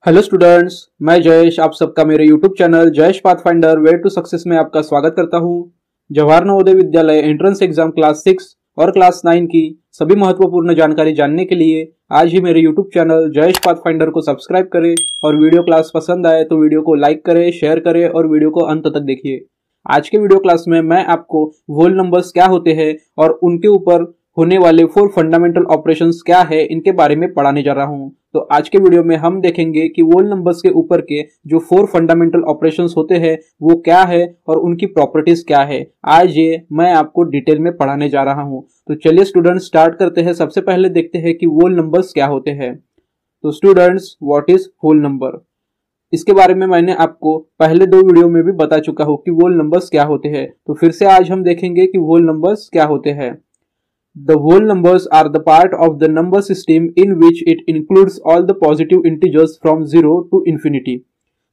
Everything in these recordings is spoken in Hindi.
हेलो स्टूडेंट्स, मैं जयेश आप सबका मेरे YouTube channel Jayesh pathfinder way to success में आपका स्वागत करता हूं। Jawahar Navodaya Vidyalaya entrance exam class 6 और क्लास 9 की सभी महत्वपूर्ण जानकारी जानने के लिए आज ही मेरे यूट्यूब चैनल जयेश पाथफाइंडर को सब्सक्राइब करें और वीडियो क्लास पसंद आए तो वीडियो को लाइक करें, शेयर करें और वीडियो को अंत तक देखिए। आज के वीडियो क्लास में मैं आपको होल नंबर्स क्या होते हैं और उनके ऊपर होने वाले 4 फंडामेंटल ऑपरेशंस क्या है इनके बारे में पढ़ाने जा रहा हूं। तो आज के वीडियो में हम देखेंगे कि होल नंबर्स के ऊपर के जो 4 फंडामेंटल ऑपरेशंस होते हैं वो क्या है और उनकी प्रॉपर्टीज क्या है। आज ये मैं आपको डिटेल में पढ़ाने जा रहा हूं। तो चलिए स्टूडेंट्स स्टार्ट करते हैं। सबसे पहले देखते हैं कि होल नंबर्स क्या होते हैं। तो students, what is whole number? इसके बारे में मैंने आपको पहले 2 वीडियो में भी बता चुका हूं कि होल नंबर्स क्या होते हैं। तो फिर से आज हम देखेंगे कि होल नंबर्स क्या होते हैं। The whole numbers are the part of the number system in which it includes all the positive integers from 0 to infinity.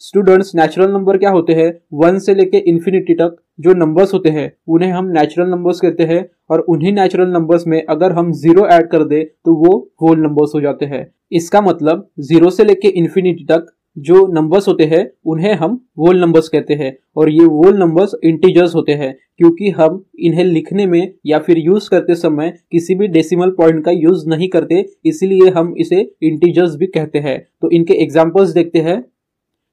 Students, natural number क्या होते हैं? 1 से लेके इन्फिनिटी तक जो नंबर्स होते हैं उन्हें हम नेचुरल नंबर्स कहते हैं और उन्हीं नेचुरल नंबर्स में अगर हम 0 ऐड कर दे तो वो होल नंबर्स हो जाते हैं। इसका मतलब 0 से लेके इन्फिनिटी तक जो नंबर्स होते हैं उन्हें हम होल नंबर्स कहते हैं और ये होल नंबर्स इंटीजर्स होते हैं क्योंकि हम इन्हें लिखने में या फिर यूज करते समय किसी भी डेसिमल पॉइंट का यूज नहीं करते, इसीलिए हम इसे इंटीजर्स भी कहते हैं। तो इनके एग्जांपल्स देखते हैं।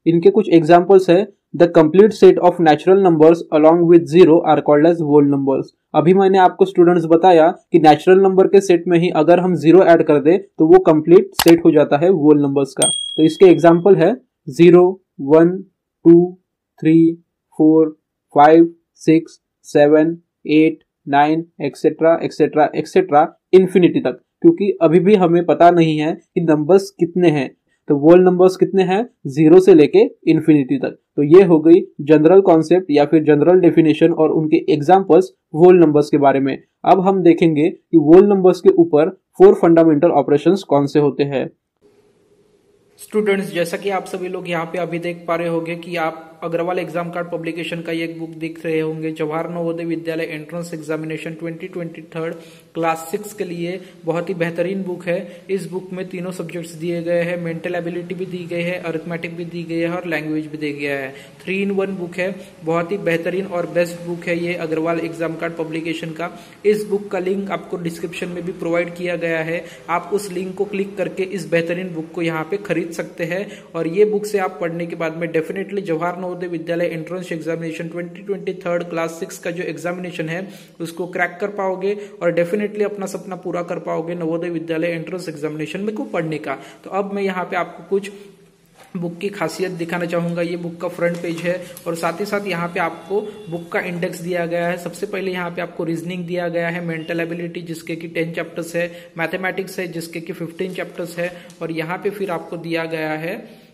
इनके कुछ एग्जांपल्स है। The complete set of natural numbers along with 0 are called as whole numbers. अभी मैंने आपको स्टूडेंट्स बताया कि नेचुरल नंबर के सेट में ही अगर हम 0 ऐड कर दे तो वो कंप्लीट सेट हो जाता है होल नंबर्स का। तो इसके एग्जांपल है 0, 1, 2, 3, 4, 5, 6, 7, 8, 9 एक्सेट्रा एक्सेट्रा एक्सेट्रा इन्फिनिटी तक, क्योंकि अभी भी हमें पता नहीं है कि नंबर्स कितने हैं। तो होल नंबर्स कितने हैं? 0 से लेके इन्फिनिटी तक। तो ये हो गई जनरल कॉन्सेप्ट या फिर जनरल डेफिनेशन और उनके एग्जांपल्स होल नंबर्स के बारे में। अब हम देखेंगे कि होल नंबर्स के ऊपर 4 फंडामेंटल ऑपरेशंस कौन से होते हैं। स्टूडेंट्स, जैसा कि आप सभी लोग यहाँ पे अभी देख पा रहे होंगे कि आप अग्रवाल एग्जाम कार्ड पब्लिकेशन का एक बुक देख रहे होंगे। Jawahar Navodaya Vidyalaya entrance examination 2023 class 6 के लिए बहुत ही बेहतरीन बुक है। इस बुक में तीनों सब्जेक्ट्स दिए गए हैं, मेंटल एबिलिटी भी दी गई है, अरिथमेटिक भी दी गई है और लैंग्वेज भी दी गया है। 3-in-1 बुक है, बहुत ही बेहतरीन और बेस्ट बुक है ये अग्रवाल एग्जाम कार्ड पब्लिकेशन का। इस बुक का लिंक आपको डिस्क्रिप्शन में भी प्रोवाइड किया गया है। आप उस लिंक को क्लिक करके इस बेहतरीन बुक को यहाँ पे खरीद सकते हैं और ये बुक से आप पढ़ने के बाद में definitely Jawahar Navodaya Vidyalaya entrance examination 2023 class 6 का जो एग्जामिनेशन है उसको क्रैक कर पाओगे और डेफिनेटली अपना सपना पूरा कर पाओगे नवोदय विद्यालय एंट्रेंस एग्जामिनेशन में को पढ़ने का। तो अब मैं यहाँ पे आपको कुछ बुक की खासियत दिखाना चाहूंगा। ये बुक का फ्रंट पेज है और साथ ही साथ यहाँ पे आपको बुक का इंडेक्स दिया गया है। सबसे पहले यहाँ पे आपको रीजनिंग दिया गया है, मेंटल एबिलिटी जिसके कि 10 चैप्टर्स है, मैथमेटिक्स है जिसके कि 15 चैप्टर्स है और यहाँ पे फिर आपको दिया गया है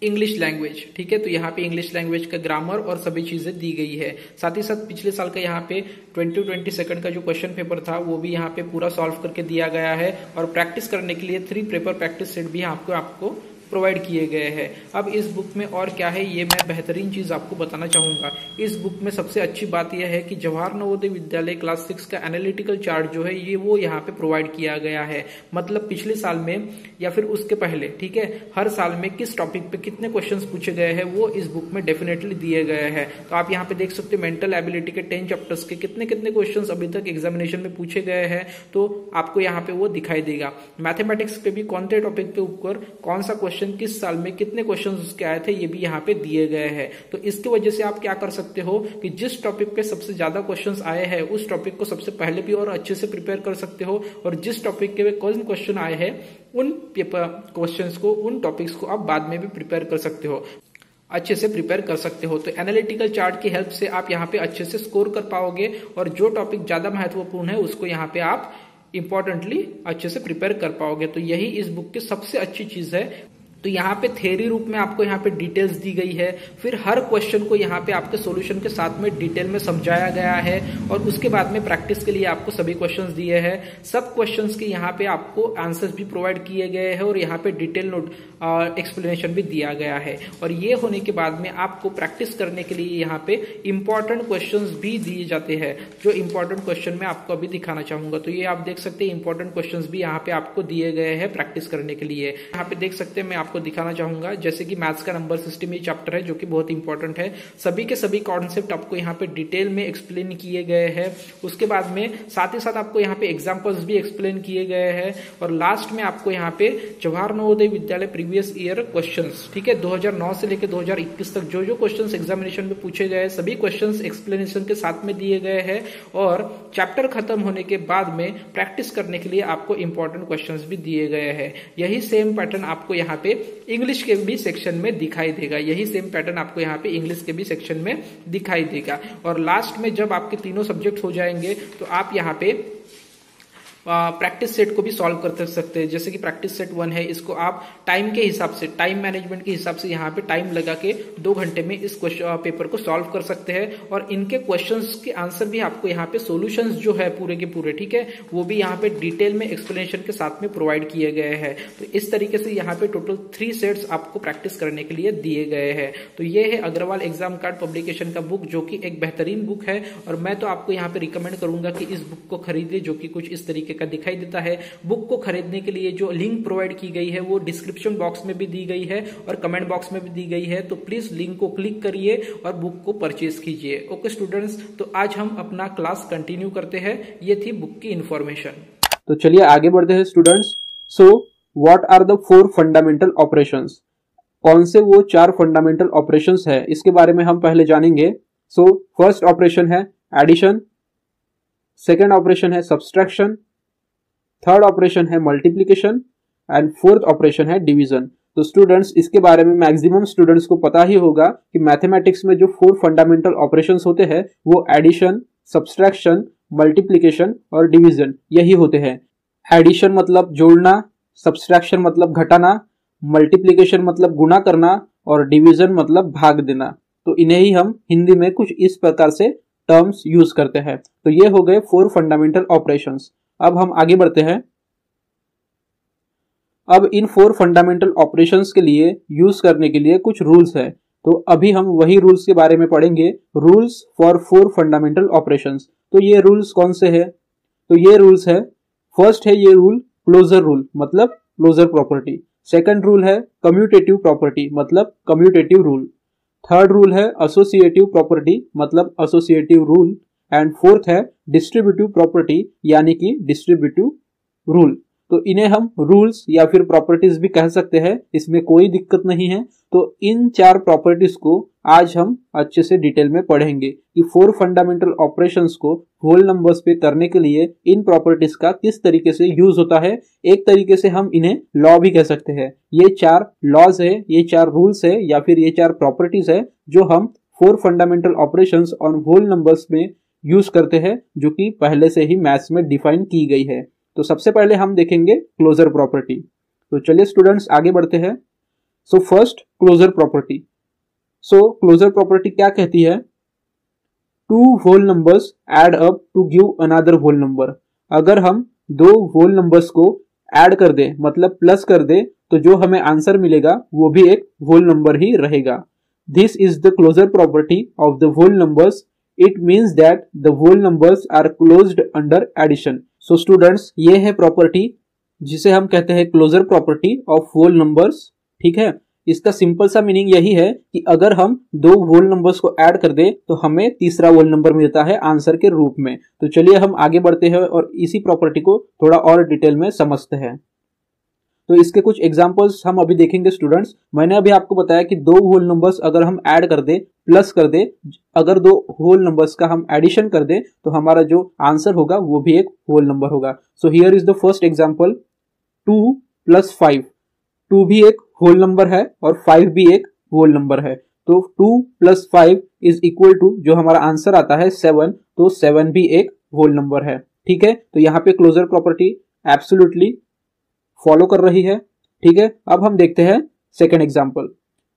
इंग्लिश लैंग्वेज। ठीक है, तो यहाँ पे इंग्लिश लैंग्वेज का ग्रामर और सभी चीजें दी गई है। साथ ही साथ पिछले साल का यहाँ पे 2022 का जो क्वेश्चन पेपर था वो भी यहाँ पे पूरा सॉल्व करके दिया गया है और प्रैक्टिस करने के लिए 3 पेपर प्रैक्टिस सेट भी आपको प्रोवाइड किए गए हैं। अब इस बुक में और क्या है ये मैं बेहतरीन चीज आपको बताना चाहूंगा। इस बुक में सबसे अच्छी बात यह है कि जवाहर नवोदय विद्यालय क्लास 6 का एनालिटिकल चार्ट जो है ये वो यहाँ पे प्रोवाइड किया गया है। मतलब पिछले साल में या फिर उसके पहले, ठीक है, हर साल में किस टॉपिक पे कितने क्वेश्चंस पूछे गए हैं वो इस बुक में डेफिनेटली दिए गए हैं। तो आप यहाँ पे देख सकते हो मेंटल एबिलिटी के 10 चैप्टर्स के कितने कितने क्वेश्चंस अभी तक एग्जामिनेशन में पूछे गए हैं, तो आपको यहाँ पे वो दिखाई देगा। मैथमेटिक्स पे भी कौन से टॉपिक पे ऊपर कौन सा क्वेश्चन किस साल में कितने क्वेश्चंस उसके आए थे ये भी यहाँ पे दिए गए हैं। तो इसकी वजह से आप क्या कर सकते हो कि जिस टॉपिक पे सबसे ज्यादा क्वेश्चंस आए हैं उस टॉपिक को सबसे पहले भी और अच्छे से प्रिपेयर कर सकते हो और जिस टॉपिक के कौन क्वेश्चन आए हैं उन पेपर क्वेश्चंस को, उन टॉपिक्स को आप बाद में भी प्रिपेयर कर सकते हो, अच्छे से प्रिपेयर कर सकते हो। तो एनालिटिकल चार्ट की हेल्प से आप यहाँ पे अच्छे से स्कोर कर पाओगे और जो टॉपिक ज्यादा महत्वपूर्ण है उसको यहाँ पे आप इंपॉर्टेंटली अच्छे से प्रिपेयर कर पाओगे। तो यही इस बुक की सबसे अच्छी चीज है। तो यहाँ पे थ्योरी रूप में आपको यहाँ पे डिटेल्स दी गई है, फिर हर क्वेश्चन को यहाँ पे आपके सॉल्यूशन के साथ में डिटेल में समझाया गया है और उसके बाद में प्रैक्टिस के लिए आपको सभी क्वेश्चंस दिए हैं। सब क्वेश्चंस के यहाँ पे आपको आंसर्स भी प्रोवाइड किए गए हैं और यहाँ पे डिटेल नोट एक्सप्लेनेशन भी दिया गया है। और ये होने के बाद में आपको प्रैक्टिस करने के लिए यहाँ पे इंपॉर्टेंट क्वेश्चन भी दिए जाते हैं, जो इंपॉर्टेंट क्वेश्चन मैं आपको अभी दिखाना चाहूंगा। तो ये आप देख सकते हैं इंपॉर्टेंट क्वेश्चन भी यहाँ पे आपको दिए गए हैं प्रैक्टिस करने के लिए। यहाँ पे देख सकते हैं मैं आपको दिखाना चाहूंगा। जैसे कि मैथ्स का नंबर सिस्टम ये चैप्टर है जो कि बहुत इंपॉर्टेंट है। सभी के सभी कॉन्सेप्ट आपको यहाँ पे डिटेल में एक्सप्लेन किए गए हैं। उसके बाद में साथ ही साथ आपको यहाँ पे एग्जाम्पल्स भी एक्सप्लेन किए गए हैं। और लास्ट में आपको यहाँ पे Jawahar Navodaya Vidyalaya previous year questions, ठीक है, 2009 से लेकर 2021 तक जो जो क्वेश्चंस एग्जामिनेशन में पूछे गए सभी क्वेश्चंस एक्सप्लेनेशन के साथ में दिए गए हैं। और चैप्टर खत्म होने के बाद में प्रैक्टिस करने के लिए आपको इंपॉर्टेंट क्वेश्चंस भी दिए गए हैं। यही सेम पैटर्न आपको यहाँ पे इंग्लिश के भी सेक्शन में दिखाई देगा। यही सेम पैटर्न आपको यहाँ पे इंग्लिश के भी सेक्शन में दिखाई देगा। और लास्ट में जब आपके तीनों सब्जेक्ट हो जाएंगे तो आप यहाँ पे प्रैक्टिस सेट को भी सॉल्व कर सकते हैं। जैसे कि प्रैक्टिस सेट 1 है, इसको आप टाइम के हिसाब से, टाइम मैनेजमेंट के हिसाब से यहाँ पे टाइम लगा के 2 घंटे में इस पेपर को सॉल्व कर सकते हैं। और इनके क्वेश्चंस के आंसर भी आपको यहाँ पे सॉल्यूशंस जो है पूरे के पूरे, ठीक है, वो भी यहाँ पे डिटेल में एक्सप्लेनेशन के साथ में प्रोवाइड किए गए हैं। तो इस तरीके से यहाँ पे टोटल 3 सेट्स आपको प्रैक्टिस करने के लिए दिए गए हैं। तो ये है अग्रवाल एग्जाम कार्ड पब्लिकेशन का बुक, जो कि एक बेहतरीन बुक है। और मैं तो आपको यहाँ पे रिकमेंड करूंगा कि इस बुक को खरीदे, जो कि कुछ इस तरीके का दिखाई देता है। बुक को खरीदने के लिए जो लिंक प्रोवाइड की गई है वो डिस्क्रिप्शन बॉक्स में भी दी गई है और कमेंट बॉक्स में भी दी गई है। तो प्लीज लिंक को क्लिक करिए और बुक को परचेज कीजिए। ओके स्टूडेंट्स, तो आज हम अपना क्लास कंटिन्यू करते हैं। ये थी बुक की इंफॉर्मेशन। तो चलिए आगे बढ़ते हैं students. So what are the 4 fundamental operations? कौन से वो 4 फंडामेंटल ऑपरेशंस है, इसके बारे में हम पहले जानेंगे। सो फर्स्ट ऑपरेशन है एडिशन, सेकेंड ऑपरेशन है सब्सट्रैक्शन, थर्ड ऑपरेशन है मल्टीप्लिकेशन एंड फोर्थ ऑपरेशन है डिवीजन। तो स्टूडेंट्स इसके बारे में मैक्सिमम स्टूडेंट्स को पता ही होगा कि मैथमेटिक्स में जो 4 फंडामेंटल ऑपरेशंस होते हैं वो एडिशन, सब्सट्रैक्शन, मल्टीप्लिकेशन और डिवीजन यही होते हैं। एडिशन मतलब जोड़ना, सब्सट्रैक्शन मतलब घटाना, मल्टीप्लिकेशन मतलब गुणा करना और डिवीजन मतलब भाग देना। तो इन्हें ही हम हिंदी में कुछ इस प्रकार से टर्म्स यूज करते हैं। तो ये हो गए 4 फंडामेंटल ऑपरेशंस। अब हम आगे बढ़ते हैं। अब इन 4 फंडामेंटल ऑपरेशंस के लिए यूज करने के लिए कुछ रूल्स है। तो अभी हम वही रूल्स के बारे में पढ़ेंगे, रूल्स फॉर 4 फंडामेंटल ऑपरेशंस। तो ये रूल्स कौन से हैं? तो ये रूल्स है, फर्स्ट है ये रूल क्लोजर रूल, मतलब क्लोजर प्रॉपर्टी। सेकंड रूल है कम्यूटेटिव प्रॉपर्टी, मतलब कम्यूटेटिव रूल। थर्ड रूल है एसोसिएटिव प्रॉपर्टी, मतलब एसोसिएटिव रूल। एंड फोर्थ है डिस्ट्रीब्यूटिव प्रॉपर्टी, यानी कि डिस्ट्रीब्यूटिव रूल। तो इन्हें हम रूल्स या फिर प्रॉपर्टीज भी कह सकते हैं, इसमें कोई दिक्कत नहीं है। तो इन 4 प्रॉपर्टीज को आज हम अच्छे से डिटेल में पढ़ेंगे कि 4 फंडामेंटल ऑपरेशंस को होल नंबर्स पे करने के लिए इन प्रॉपर्टीज का किस तरीके से यूज होता है। एक तरीके से हम इन्हें लॉ भी कह सकते हैं। ये 4 लॉज है, ये 4 रूल्स है या फिर ये 4 प्रॉपर्टीज है जो हम 4 fundamental operations on whole numbers में यूज करते हैं, जो कि पहले से ही मैथ्स में डिफाइन की गई है। तो सबसे पहले हम देखेंगे क्लोजर प्रॉपर्टी। तो चलिए स्टूडेंट्स आगे बढ़ते हैं। So first closure property. So closure property क्या कहती है? 2 whole numbers add up to give another whole number. अगर हम 2 होल नंबर्स को ऐड कर दे, मतलब प्लस कर दे, तो जो हमें आंसर मिलेगा वो भी एक होल नंबर ही रहेगा। This is the closure property of the whole numbers. It means that the whole numbers are closed under addition. So students, ये है प्रॉपर्टी जिसे हम कहते हैं closure property of whole numbers. ठीक है, इसका सिंपल सा मीनिंग यही है कि अगर हम 2 होल नंबर्स को ऐड कर दे तो हमें तीसरा होल नंबर मिलता है आंसर के रूप में। तो चलिए हम आगे बढ़ते हैं और इसी प्रॉपर्टी को थोड़ा और डिटेल में समझते हैं। तो इसके कुछ एग्जांपल्स हम अभी देखेंगे स्टूडेंट्स। मैंने अभी आपको बताया कि 2 होल नंबर्स अगर हम ऐड कर दे, प्लस कर दे, अगर 2 होल नंबर्स का हम एडिशन कर दे तो हमारा जो आंसर होगा वो भी एक होल नंबर होगा। सो here is the first example, 2 + 5। 2 भी एक होल नंबर है और 5 भी एक होल नंबर है। तो 2 + 5 इज इक्वल टू जो हमारा आंसर आता है 7। तो 7 भी एक होल नंबर है। ठीक है, तो यहाँ पे क्लोजर प्रॉपर्टी एब्सोल्युटली फॉलो कर रही है। ठीक है, अब हम देखते हैं second example.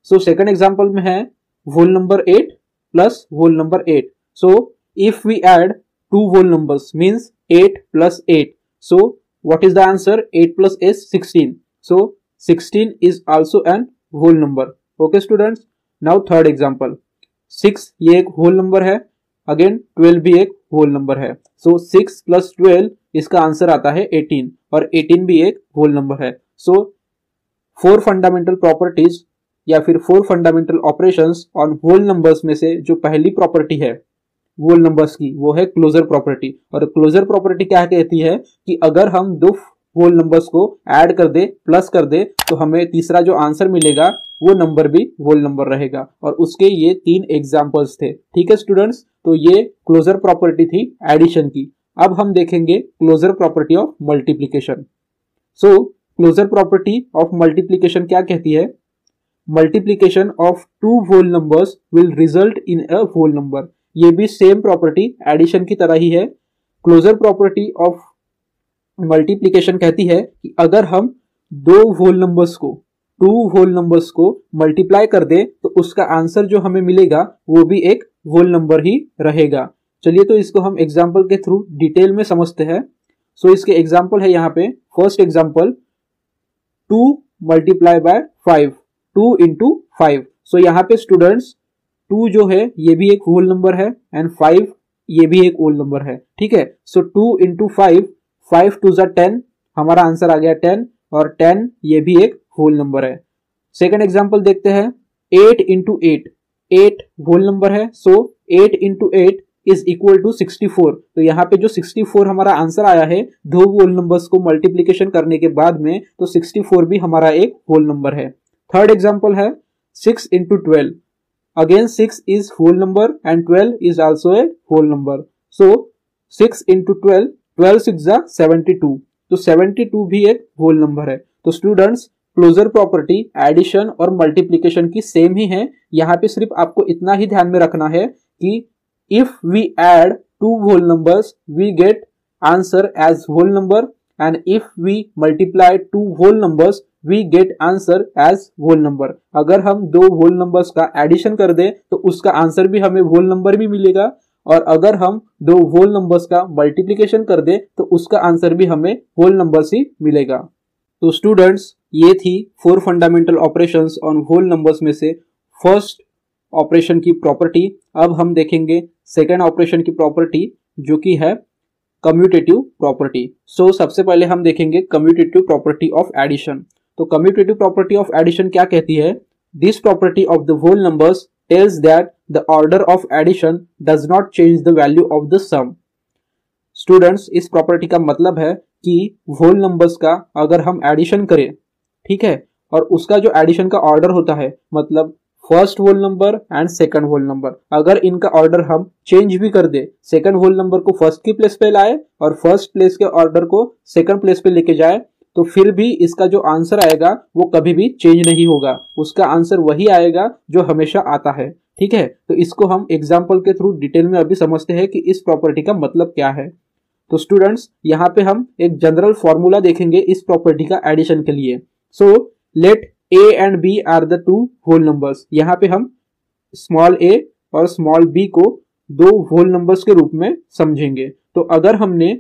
So second example में है whole number 8 + whole number 8। So if we add 2 whole numbers means 8 + 8, so what is the answer? 8 + 8 16। So 16 is also an whole number. Okay students, now third example. 6 ये एक होल नंबर है, अगेन 12 भी एक होल नंबर है। सो 6 + 12 इसका आंसर आता है 18 और 18 भी एक होल नंबर है। सो 4 फंडामेंटल प्रॉपर्टीज या फिर 4 fundamental operations on whole numbers में से जो पहली प्रॉपर्टी है होल नंबर्स की वो है क्लोजर प्रॉपर्टी। और क्लोजर प्रॉपर्टी क्या कहती है कि अगर हम दो होल नंबर्स को ऐड कर दे, प्लस कर दे, तो हमें तीसरा जो आंसर मिलेगा वो नंबर भी होल नंबर रहेगा। और उसके ये 3 एग्जांपल्स थे। ठीक है स्टूडेंट्स, तो ये क्लोजर प्रॉपर्टी थी एडिशन की। अब हम देखेंगे closure property of multiplication. So closure property of multiplication क्या कहती है? Multiplication of 2 whole numbers will result in a whole number. ये भी सेम प्रॉपर्टी एडिशन की तरह ही है। क्लोजर प्रॉपर्टी ऑफ मल्टीप्लीकेशन कहती है कि अगर हम 2 होल नंबर्स को मल्टीप्लाई कर दे तो उसका आंसर जो हमें मिलेगा वो भी एक होल नंबर ही रहेगा। चलिए तो इसको हम एग्जाम्पल के थ्रू डिटेल में समझते हैं। सो इसके एग्जाम्पल है यहाँ पे। First example 2 multiply by 5, 2 into 5। सो यहाँ पे स्टूडेंट्स 2 जो है ये भी एक होल नंबर है एंड 5 ये भी एक होल नंबर है। ठीक है, सो 2 इंटू 5, 5 2 जा 10, हमारा आंसर आ गया 10, और 10 ये भी एक होल नंबर है। सेकंड एग्जांपल देखते हैं 8 इंटू 8, 8 होल नंबर है। सो 8 इंटू 8 इज इक्वल टू 64। तो यहाँ पे जो 64 हमारा आंसर आया है 2 होल नंबर्स को मल्टीप्लीकेशन करने के बाद में, तो 64 भी हमारा एक होल नंबर है। थर्ड एग्जांपल है 6 into 12, again 6 is whole number and 12 is also a whole number. So 6 into 12, 12 6 जा 72, तो 72 भी एक होल नंबर है। तो स्टूडेंट्स क्लोजर प्रॉपर्टी एडिशन और मल्टीप्लीकेशन की सेम ही है। यहाँ पे सिर्फ आपको इतना ही ध्यान में रखना है कि if we add 2 whole numbers we get answer as whole number, and if we multiply 2 whole numbers we get answer as whole number. अगर हम 2 होल नंबर्स का एडिशन कर दे तो उसका आंसर भी हमें होल नंबर भी मिलेगा, और अगर हम 2 होल नंबर्स का मल्टीप्लीकेशन कर दे तो उसका आंसर भी हमें होल नंबर्स ही मिलेगा। तो स्टूडेंट्स ये थी 4 fundamental operations on whole numbers में से फर्स्ट ऑपरेशन की प्रॉपर्टी। अब हम देखेंगे सेकेंड ऑपरेशन की प्रॉपर्टी जो कि है कम्यूटेटिव प्रॉपर्टी। सो सबसे पहले हम देखेंगे कम्यूटेटिव प्रॉपर्टी ऑफ एडिशन। तो कम्यूटेटिव प्रॉपर्टी ऑफ एडिशन क्या कहती है? This property of the whole numbers tells that the order of addition does not change the value of the sum. Students इस प्रॉपर्टी का मतलब है कि होल नंबर्स का अगर हम एडिशन करें, ठीक है, और उसका जो एडिशन का ऑर्डर होता है, मतलब first whole number and second whole number, अगर इनका ऑर्डर हम चेंज भी कर दे, सेकंड होल नंबर को फर्स्ट की प्लेस पे लाए और फर्स्ट प्लेस के ऑर्डर को सेकंड प्लेस पे लेके जाए, तो फिर भी इसका जो आंसर आएगा वो कभी भी चेंज नहीं होगा। उसका आंसर वही आएगा जो हमेशा आता है। ठीक है, तो इसको हम एग्जाम्पल के थ्रू डिटेल में अभी समझते हैं कि इस प्रॉपर्टी का मतलब क्या है। तो स्टूडेंट्स यहाँ पे हम एक जनरल फॉर्मूला देखेंगे इस प्रॉपर्टी का एडिशन के लिए। So let a and b are the 2 whole numbers. यहाँ पे हम स्मॉल a और स्मॉल b को 2 होल नंबर्स के रूप में समझेंगे। तो अगर हमने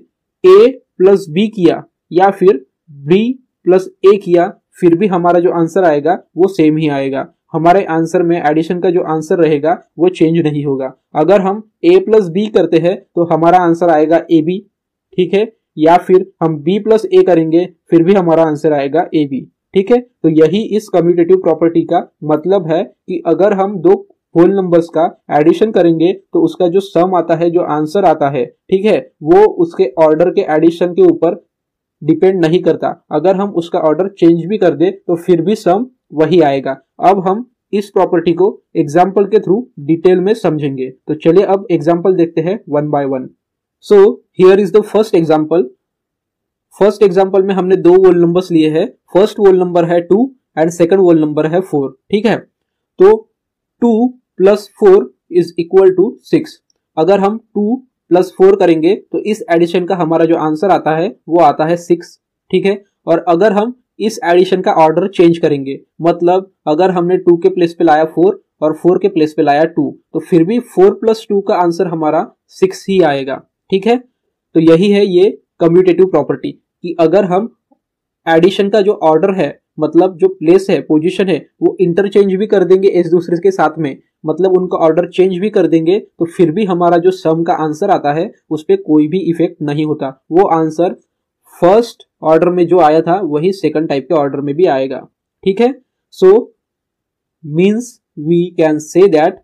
a प्लस b किया या फिर b प्लस a किया, फिर भी हमारा जो आंसर आएगा वो सेम ही आएगा। हमारे आंसर में एडिशन का जो आंसर रहेगा वो चेंज नहीं होगा। अगर हम a प्लस b करते हैं तो हमारा आंसर आएगा ab, ठीक है, या फिर हम b प्लस a करेंगे फिर भी हमारा आंसर आएगा ab। ठीक है, तो यही इस कम्यूटेटिव प्रॉपर्टी का मतलब है कि अगर हम 2 होल नंबर्स का एडिशन करेंगे तो उसका जो सम आता है, जो आंसर आता है, ठीक है, वो उसके ऑर्डर के एडिशन के ऊपर डिपेंड नहीं करता। अगर हम उसका ऑर्डर चेंज भी कर दे तो फिर भी सम वही आएगा। अब हम इस प्रॉपर्टी को एग्जाम्पल के थ्रू डिटेल में समझेंगे। तो चलिए अब एग्जाम्पल देखते हैं 1 by 1। So here is the first example. First example में हमने 2 होल नंबर्स लिए हैं। फर्स्ट होल नंबर है 2 एंड सेकंड होल नंबर है 4। ठीक है, तो 2 प्लस 4 इज इक्वल टू 6। अगर हम 2 प्लस 4 करेंगे तो इस एडिशन का हमारा जो आंसर आता है वो आता है 6। ठीक है, और अगर हम इस एडिशन का ऑर्डर चेंज करेंगे, मतलब अगर हमने 2 के प्लेस पे लाया 4 और 4 के प्लेस पे लाया 2, तो फिर भी 4 प्लस 2 का आंसर हमारा 6 ही आएगा। ठीक है, तो यही है ये कम्यूटेटिव प्रॉपर्टी कि अगर हम एडिशन का जो ऑर्डर है, मतलब जो प्लेस है, पोजीशन है, वो इंटरचेंज भी कर देंगे एक दूसरे के साथ में, मतलब उनका ऑर्डर चेंज भी कर देंगे, तो फिर भी हमारा जो सम का आंसर आता है उस पर कोई भी इफेक्ट नहीं होता। वो आंसर फर्स्ट ऑर्डर में जो आया था वही सेकंड टाइप के ऑर्डर में भी आएगा। ठीक है। So means we can say that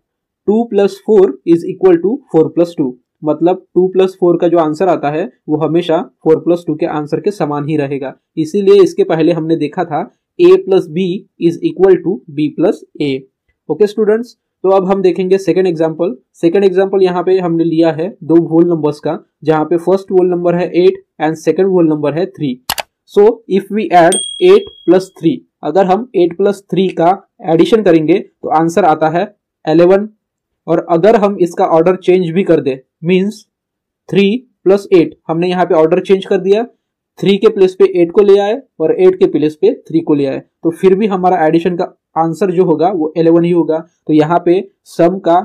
2 + 4 is equal to 4 + 2, मतलब 2 + 4 का जो आंसर आता है वो हमेशा 4 + 2 के आंसर के समान ही रहेगा। इसीलिए इसके पहले हमने देखा था a + b is equal to b + a। Okay students, तो अब हम देखेंगे सेकेंड एग्जाम्पल। सेकेंड एग्जाम्पल यहाँ पे हमने लिया है दो होल नंबर्स का, जहां पे फर्स्ट होल नंबर है 8 एंड सेकेंड होल नंबर है 3। सो इफ वी एड 8 + 3, अगर हम 8 + 3 का एडिशन करेंगे तो आंसर आता है 11। और अगर हम इसका ऑर्डर चेंज भी कर दे, मीन्स 3 + 8, हमने यहाँ पे ऑर्डर चेंज कर दिया, 3 के प्लेस पे 8 को ले आए और 8 के प्लेस पे 3 को ले आए, तो फिर भी हमारा एडिशन का आंसर जो होगा वो 11 ही होगा। तो यहाँ पे सम का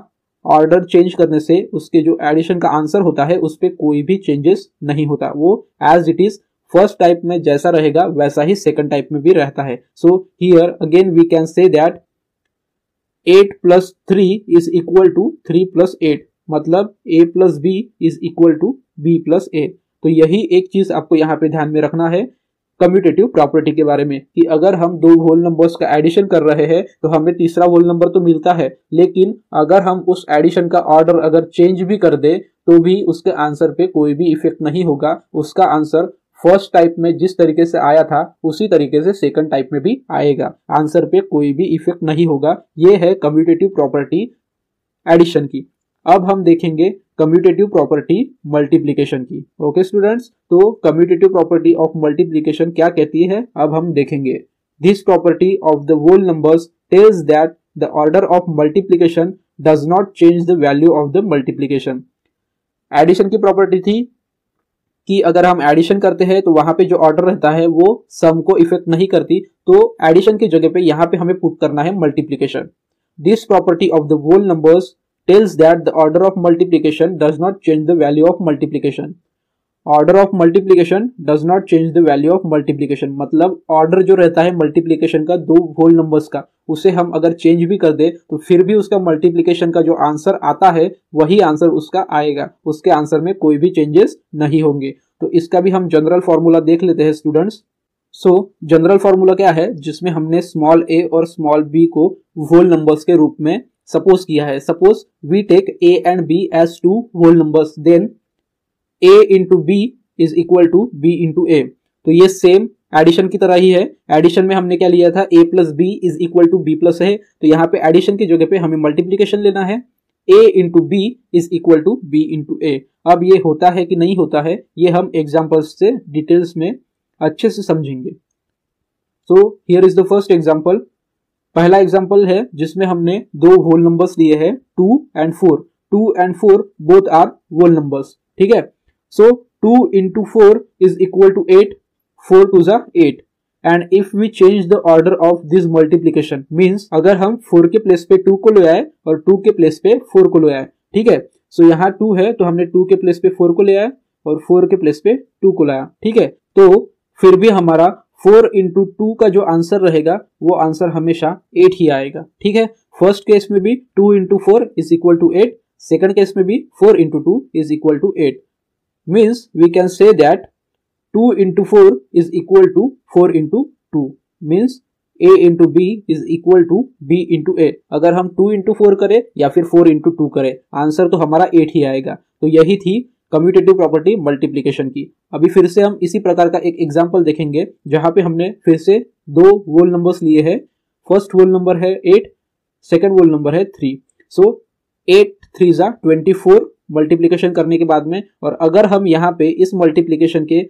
ऑर्डर चेंज करने से उसके जो एडिशन का आंसर होता है उस पर कोई भी चेंजेस नहीं होता, वो as it is first type में जैसा रहेगा वैसा ही सेकंड टाइप में भी रहता है। So here again we can say that 8 + 3 is equal to 3 + 8, मतलब a + b is equal to b + a। तो यही एक चीज आपको यहाँ पे ध्यान में रखना है कम्यूटेटिव प्रॉपर्टी के बारे में, कि अगर हम दो होल नंबर्स का एडिशन कर रहे हैं तो हमें तीसरा होल नंबर तो मिलता है, लेकिन अगर हम उस एडिशन का ऑर्डर अगर चेंज भी कर दे तो भी उसके आंसर पे कोई भी इफेक्ट नहीं होगा। उसका आंसर फर्स्ट टाइप में जिस तरीके से आया था उसी तरीके से सेकंड टाइप में भी आएगा, आंसर पे कोई भी इफेक्ट नहीं होगा। ये है कम्यूटेटिव प्रॉपर्टी एडिशन की। अब हम देखेंगे कम्यूटेटिव प्रॉपर्टी मल्टीप्लिकेशन की। ओके स्टूडेंट्स, तो कम्यूटेटिव प्रॉपर्टी ऑफ मल्टीप्लिकेशन क्या कहती है अब हम देखेंगे। This property of the whole numbers tells that the order of multiplication does not change the value of the multiplication. Addition की प्रॉपर्टी थी कि अगर हम एडिशन करते हैं तो वहां पे जो ऑर्डर रहता है वो सम को इफेक्ट नहीं करती, तो एडिशन की जगह पे यहाँ पे हमें पुट करना है multiplication. This property of the whole numbers tells that the order of multiplication does not change the value of multiplication. Order of multiplication does not change the value of multiplication, मतलब ऑर्डर जो रहता है मल्टीप्लिकेशन का दो होल नंबर्स का, उसे हम अगर चेंज भी कर दे तो फिर भी उसका मल्टीप्लिकेशन का जो आंसर आता है वही आंसर उसका आएगा, उसके आंसर में कोई भी चेंजेस नहीं होंगे। तो इसका भी हम जनरल फॉर्मूला देख लेते हैं स्टूडेंट्स। सो जनरल फॉर्मूला क्या है, जिसमें हमने स्मॉल a और स्मॉल b को होल नंबर्स के रूप में सपोज किया है। Suppose we take a and b as two whole numbers, then a into b is equal to b into a। तो ये सेम एडिशन की तरह ही है। एडिशन में हमने क्या लिया था, a + b is equal to b + a, तो यहाँ पे एडिशन की जगह पे हमें मल्टीप्लीकेशन लेना है, a into b is equal to b into a। अब ये होता है कि नहीं होता है ये हम एग्जाम्पल्स से डिटेल्स में अच्छे से समझेंगे। So here is the first example. पहला एग्जाम्पल है जिसमें हमने दो होल नंबर्स लिए हैं 2 and 4। 2 and 4 both are whole numbers, ठीक है। So 2 into 4 is equal to 8, 4 2 ज़ा 8। And if we change the order of this multiplication, means अगर हम 4 के प्लेस पे 2 को ले आए और 2 के प्लेस पे 4 को ले आए, ठीक है। सो यहाँ 2 है तो हमने 2 के प्लेस पे 4 को ले आए और 4 के प्लेस पे 2 को लाया, ठीक है। तो फिर भी हमारा 4 इंटू 2 का जो आंसर रहेगा वो आंसर हमेशा 8 ही आएगा, ठीक है। फर्स्ट केस में भी 2 into 4 is equal to 8, second case में भी 4 into 2 is equal to 8। Means we can say that 2 into 4 is equal to 4 into 2, means a into b is equal to b into a। अगर हम 2 इंटू 4 करें या फिर 4 इंटू 2 करें, आंसर तो हमारा 8 ही आएगा। तो यही थी कम्यूटेटिव प्रॉपर्टी मल्टीप्लिकेशन की। अभी फिर से हम इसी प्रकार का एक एग्जांपल देखेंगे जहां पे हमने फिर से दो होल नंबर्स लिए हैं। फर्स्ट होल नंबर है 8, सेकंड होल नंबर है 3। सो 8 3 ज़ा 24 मल्टीप्लिकेशन करने के बाद में, और अगर हम यहाँ पे इस मल्टीप्लिकेशन के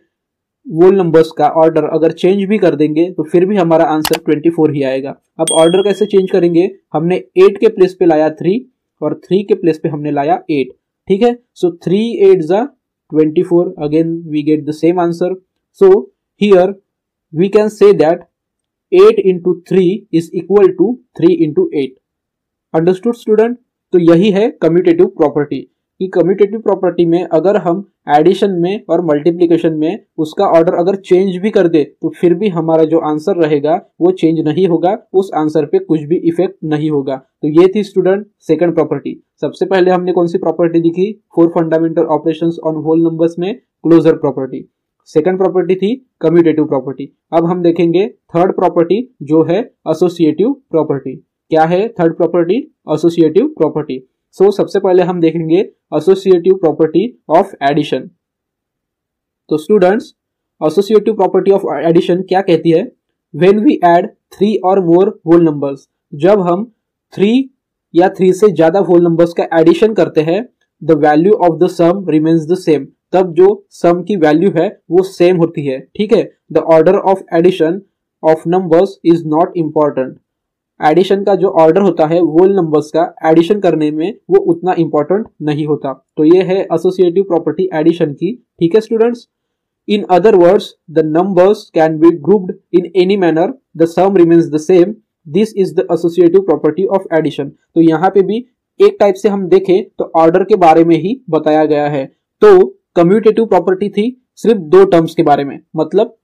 होल नंबर्स का ऑर्डर अगर चेंज भी कर देंगे तो फिर भी हमारा आंसर 24 ही आएगा। अब ऑर्डर कैसे चेंज करेंगे, हमने 8 के प्लेस पे लाया 3 और 3 के प्लेस पे हमने लाया 8, ठीक है। सो 3 8 ज़ा 24, again we get the same answer. So here we can say that 8 into 3 is equal to 3 into 8। Understood student? तो यही है कम्यूटेटिव प्रॉपर्टी कि कम्यूटेटिव प्रॉपर्टी में अगर हम एडिशन में और मल्टीप्लिकेशन में उसका ऑर्डर अगर चेंज भी कर दे तो फिर भी हमारा जो आंसर रहेगा वो चेंज नहीं होगा, उस आंसर पे कुछ भी इफेक्ट नहीं होगा। तो ये थी स्टूडेंट सेकंड प्रॉपर्टी। सबसे पहले हमने कौन सी प्रॉपर्टी देखी, 4 fundamental operations on whole numbers में क्लोजर प्रॉपर्टी। सेकंड प्रॉपर्टी थी कम्यूटेटिव प्रॉपर्टी। अब हम देखेंगे थर्ड प्रॉपर्टी जो है एसोसिएटिव प्रॉपर्टी। क्या है third property? Associative property. So सबसे पहले हम देखेंगे एसोसिएटिव प्रॉपर्टी ऑफ एडिशन। तो students, associative property of addition क्या कहती है? व्हेन वी ऐड 3 और मोर होल नंबर्स, जब हम 3 या 3 से ज्यादा होल नंबर्स का एडिशन करते हैं, the value of the sum remains the same, तब जो सम की वैल्यू है वो सेम होती है। ठीक है, the order of addition of numbers is not important. Addition का जो ऑर्डर होता है होल नंबर्स का एडिशन करने में वो उतना इंपॉर्टेंट नहीं होता। तो ये है एसोसिएटिव प्रॉपर्टी एडिशन की। ठीक है students, in other words the numbers can be grouped in any manner, the sum remains the same, this is the associative property of addition. तो यहाँ पे भी एक टाइप से हम देखें तो ऑर्डर के बारे में ही बताया गया है। तो कम्यूटेटिव प्रॉपर्टी थी सिर्फ 2 टर्म्स के बारे में, मतलब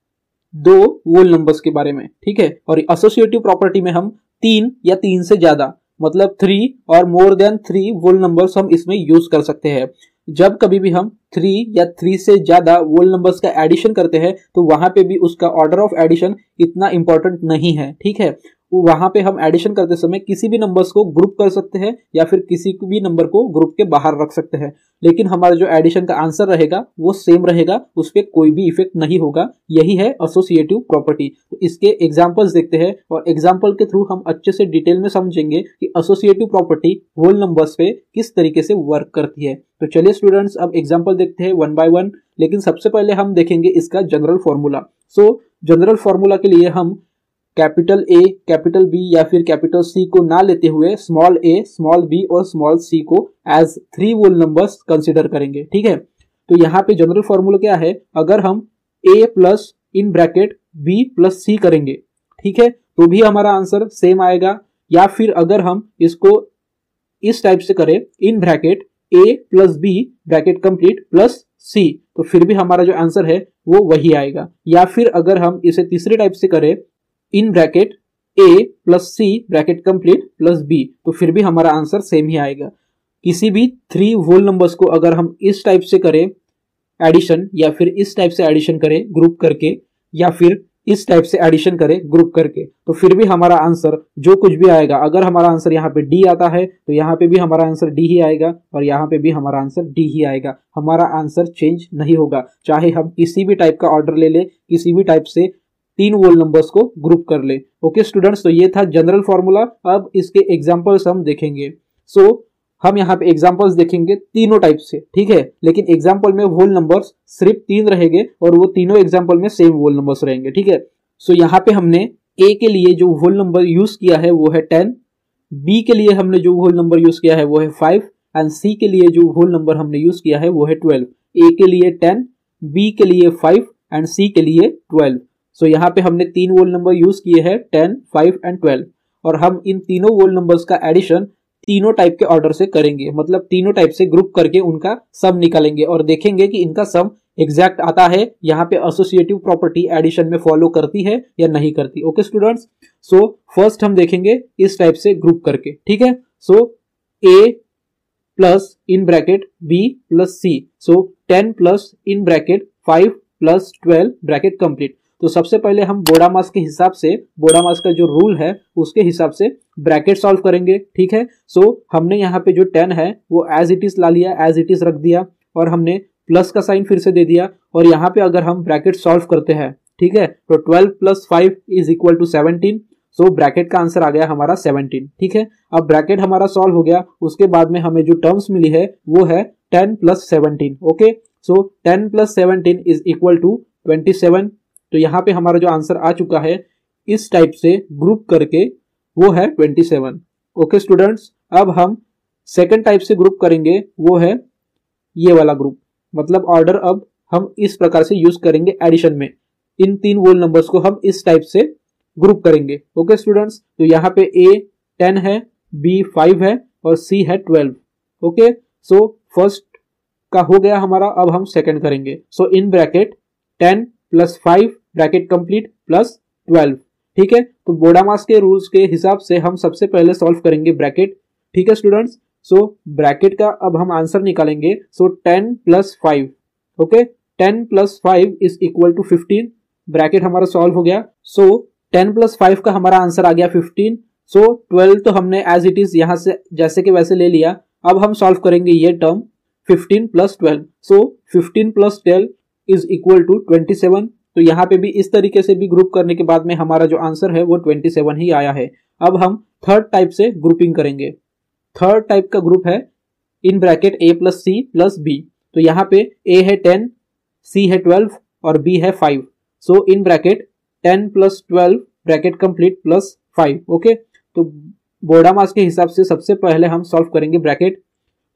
2 होल नंबर्स के बारे में। ठीक है, और एसोसिएटिव प्रॉपर्टी में हम 3 या 3 से ज्यादा, मतलब 3 और मोर देन 3 होल नंबर्स हम इसमें यूज कर सकते हैं। जब कभी भी हम 3 या 3 से ज्यादा होल नंबर्स का एडिशन करते हैं तो वहां पे भी उसका ऑर्डर ऑफ एडिशन इतना इंपॉर्टेंट नहीं है। ठीक है, वहां पे हम एडिशन करते समय किसी भी नंबर्स को ग्रुप कर सकते हैं या फिर किसी भी नंबर को ग्रुप के बाहर रख सकते हैं, लेकिन हमारा जो एडिशन का आंसर रहेगा वो सेम रहेगा, उस पर कोई भी इफेक्ट नहीं होगा। यही है एसोसिएटिव प्रॉपर्टी। तो इसके एग्जांपल्स देखते हैं और एग्जांपल के थ्रू हम अच्छे से डिटेल में समझेंगे कि एसोसिएटिव प्रॉपर्टी होल नंबर्स पे किस तरीके से वर्क करती है। तो चलिए स्टूडेंट्स, अब एग्जाम्पल देखते हैं 1 बाय 1, लेकिन सबसे पहले हम देखेंगे इसका जनरल फॉर्मूला। सो जनरल फॉर्मूला के लिए हम कैपिटल ए, कैपिटल बी या फिर कैपिटल सी को ना लेते हुए स्मॉल ए, स्मॉल बी और स्मॉल सी को एज 3 होल नंबर्स कंसिडर करेंगे। ठीक है, तो यहाँ पे जनरल फॉर्मूला क्या है? अगर हम A plus in bracket B plus C करेंगे, ठीक है, तो भी हमारा आंसर सेम आएगा। या फिर अगर हम इसको इस टाइप से करें, in bracket A plus B bracket complete plus C, तो फिर भी हमारा जो आंसर है वो वही आएगा। या फिर अगर हम इसे तीसरे टाइप से करें, in bracket A plus C bracket complete plus B, तो फिर भी हमारा आंसर सेम ही आएगा। किसी भी 3 होल नंबर्स को अगर हम इस टाइप से करें एडिशन, या फिर इस टाइप से एडिशन करें ग्रुप करके, या फिर इस टाइप से एडिशन करें ग्रुप करके, तो फिर भी हमारा आंसर जो कुछ भी आएगा, अगर हमारा आंसर यहाँ पे डी आता है तो यहाँ पे भी हमारा आंसर डी ही आएगा और यहाँ पे भी हमारा आंसर डी ही आएगा। हमारा आंसर चेंज नहीं होगा, चाहे हम किसी भी टाइप का ऑर्डर ले ले, किसी भी टाइप से 3 होल नंबर्स को ग्रुप कर ले। ओके स्टूडेंट्स, तो ये था जनरल फॉर्मूला। अब इसके एग्जांपल्स हम देखेंगे। सो हम यहाँ पे एग्जांपल्स देखेंगे तीनों टाइप से। ठीक है, लेकिन एग्जांपल में होल नंबर्स सिर्फ 3 रहेंगे और वो तीनों एग्जांपल में सेम होल नंबर्स रहेंगे। ठीक है, सो यहाँ पे हमने ए के लिए जो होल नंबर यूज किया है वो है 10, बी के लिए हमने जो होल नंबर यूज किया है वो है 5 एंड सी के लिए जो होल नंबर हमने यूज किया है वो है 12। ए के लिए 10, बी के लिए 5 एंड सी के लिए 12। सो यहाँ पे हमने 3 होल नंबर यूज किए हैं 10, 5 एंड 12, और हम इन तीनों होल नंबर्स का एडिशन तीनों टाइप के ऑर्डर से करेंगे, मतलब तीनों टाइप से ग्रुप करके उनका सम निकालेंगे और देखेंगे कि इनका सम एग्जैक्ट आता है, यहाँ पे एसोसिएटिव प्रॉपर्टी एडिशन में फॉलो करती है या नहीं करती। ओके स्टूडेंट्स, सो फर्स्ट हम देखेंगे इस टाइप से ग्रुप करके। ठीक है, so A plus in bracket B plus C, so 10 plus in bracket 5 plus 12 bracket complete. तो सबसे पहले हम बोडामास के हिसाब से, बोडामास का जो रूल है उसके हिसाब से ब्रैकेट सॉल्व करेंगे। ठीक है, सो हमने यहाँ पे जो 10 है वो एज इट इज ला लिया, एज इट इज रख दिया, और हमने प्लस का साइन फिर से दे दिया, और यहाँ पे अगर हम ब्रैकेट सॉल्व करते हैं, ठीक है, तो 12 plus 5 is equal to 17। So bracket का आंसर आ गया हमारा 17। ठीक है, अब ब्रैकेट हमारा सॉल्व हो गया, उसके बाद में हमें जो टर्म्स मिली है वो है 10 plus 17। Okay, so 10 plus 17 is equal to 27। तो यहाँ पे हमारा जो आंसर आ चुका है इस टाइप से ग्रुप करके वो है 27। ओके स्टूडेंट्स, अब हम सेकंड टाइप से ग्रुप करेंगे, वो है ये वाला ग्रुप, मतलब ऑर्डर अब हम इस प्रकार से यूज करेंगे एडिशन में। इन 3 होल नंबर्स को हम इस टाइप से ग्रुप करेंगे। ओके स्टूडेंट्स, तो यहाँ पे ए 10 है, बी 5 है और सी है 12। ओके, सो फर्स्ट का हो गया हमारा, अब हम सेकंड करेंगे। So in bracket 10 plus 5 bracket complete plus 12। ठीक है, तो बोडामास के रूल्स के हिसाब से हम सबसे पहले सॉल्व करेंगे ब्रैकेट। ठीक है स्टूडेंट्स, सो ब्रैकेट का अब हम आंसर निकालेंगे। So 10 plus 5, okay, 10 plus 5 is equal to 15। Bracket हमारा सॉल्व हो गया। सो 10 प्लस 5 का हमारा आंसर आ गया 15। सो 12 तो हमने एज इट इज यहां से जैसे के वैसे ले लिया। अब हम सॉल्व करेंगे ये term 15 plus 12। So 15 plus 12 is equal to 27। तो यहाँ पे भी इस तरीके से भी ग्रुप करने के बाद में हमारा जो आंसर है वो 27 ही आया है। अब हम थर्ड टाइप से ग्रुपिंग करेंगे। थर्ड टाइप का ग्रुप है in bracket a plus c plus B. तो यहाँ पे a है 10, c है 12 और b है 5। So in bracket 10 plus 12 bracket complete plus 5। Okay, तो बोर्डा मास के हिसाब से सबसे पहले हम सॉल्व करेंगे ब्रैकेट।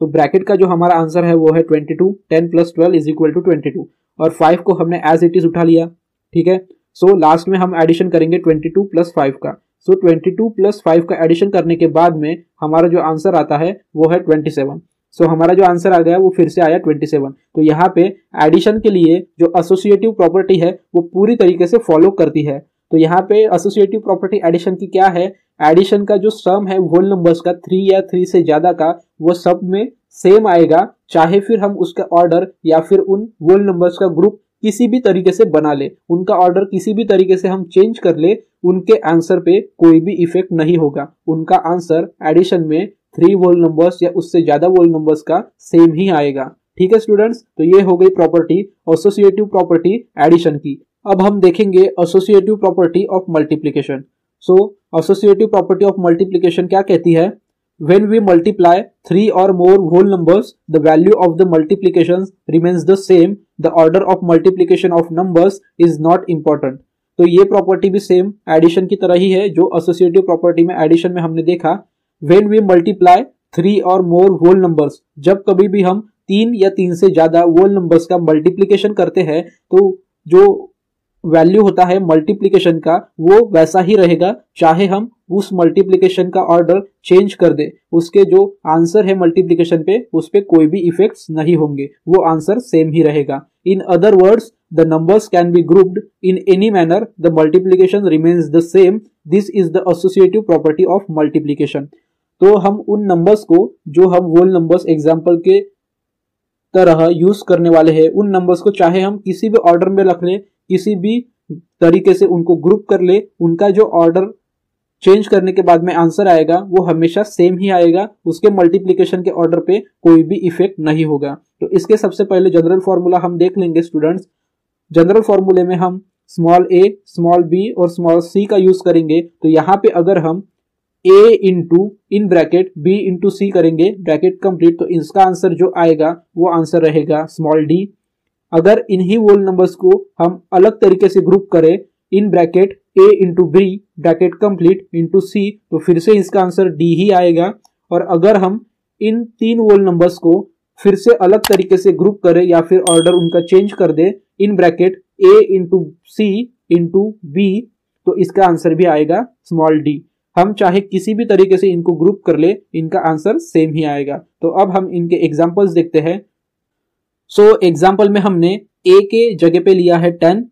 तो ब्रैकेट का जो हमारा आंसर है वो है 22। 10 प्लस 12 इज इक्वल टू 22 और 5 को हमने एज इट इज उठा लिया। ठीक है, सो लास्ट में हम एडिशन करेंगे 22 प्लस 5 का। सो 22 प्लस 5 का एडिशन करने के बाद में हमारा जो आंसर आता है वो है 27। सो हमारा जो आंसर आ गया वो फिर से आया 27। तो यहाँ पे एडिशन के लिए जो एसोसिएटिव प्रॉपर्टी है वो पूरी तरीके से फॉलो करती है। तो यहाँ पे एसोसिएटिव प्रॉपर्टी एडिशन की क्या है, एडिशन का जो सम है होल नंबर्स का 3 या 3 से ज्यादा का वो सब में सेम आएगा, चाहे फिर हम उसका ऑर्डर या फिर उन होल नंबर्स का ग्रुप किसी भी तरीके से बना ले, उनका ऑर्डर किसी भी तरीके से हम चेंज कर ले, उनके आंसर पे कोई भी इफेक्ट नहीं होगा। उनका आंसर एडिशन में 3 होल नंबर्स या उससे ज्यादा होल नंबर्स का सेम ही आएगा। ठीक है स्टूडेंट्स, तो ये हो गई प्रॉपर्टी एसोसिएटिव प्रॉपर्टी एडिशन की। अब हम देखेंगे associative property of multiplication. So associative property of multiplication क्या कहती है, when we multiply 3 or more whole numbers, the value of the multiplications remains the same. The order of multiplication of numbers is not important. तो ये प्रॉपर्टी भी सेम एडिशन की तरह ही है जो एसोसिएटिव प्रॉपर्टी में एडिशन में हमने देखा। when we multiply 3 or more whole numbers, जब कभी भी हम 3 या 3 से ज्यादा whole numbers का मल्टीप्लिकेशन करते हैं तो जो वैल्यू होता है मल्टीप्लिकेशन का वो वैसा ही रहेगा, चाहे हम उस मल्टीप्लिकेशन का ऑर्डर चेंज कर दे, उसके जो आंसर है मल्टीप्लिकेशन पे उस पे कोई भी इफेक्ट्स नहीं होंगे, वो आंसर सेम ही रहेगा। इन other words the numbers can be grouped in any manner, the multiplication remains the same. This is the associative property of multiplication. तो हम उन नंबर्स को जो हम होल नंबर्स एग्जाम्पल के तरह यूज करने वाले हैं, उन नंबर्स को चाहे हम किसी भी ऑर्डर में रख ले, किसी भी तरीके से उनको ग्रुप कर ले, उनका जो ऑर्डर चेंज करने के बाद में आंसर आएगा वो हमेशा सेम ही आएगा, उसके मल्टीप्लिकेशन के ऑर्डर पे कोई भी इफेक्ट नहीं होगा। तो इसके सबसे पहले जनरल फॉर्मूला हम देख लेंगे स्टूडेंट्स। जनरल फॉर्मूले में हम स्मॉल a, स्मॉल b और स्मॉल c का यूज करेंगे। तो यहाँ पे अगर हम a into in bracket b into c करेंगे ब्रैकेट कंप्लीट, तो इसका आंसर जो आएगा वो आंसर रहेगा स्मॉल d। अगर इन्हीं होल नंबर्स को हम अलग तरीके से ग्रुप करें in bracket a into b bracket complete into c, तो फिर से इसका आंसर d ही आएगा। और अगर हम इन 3 होल नंबर्स को फिर से अलग तरीके से ग्रुप करें या फिर ऑर्डर उनका चेंज कर दे in bracket a into c into b, तो इसका आंसर भी आएगा स्मॉल d। हम चाहे किसी भी तरीके से इनको ग्रुप कर ले, इनका आंसर सेम ही आएगा। तो अब हम इनके एग्जाम्पल्स देखते हैं। सो एग्जाम्पल में हमने a के जगह पे लिया है 10,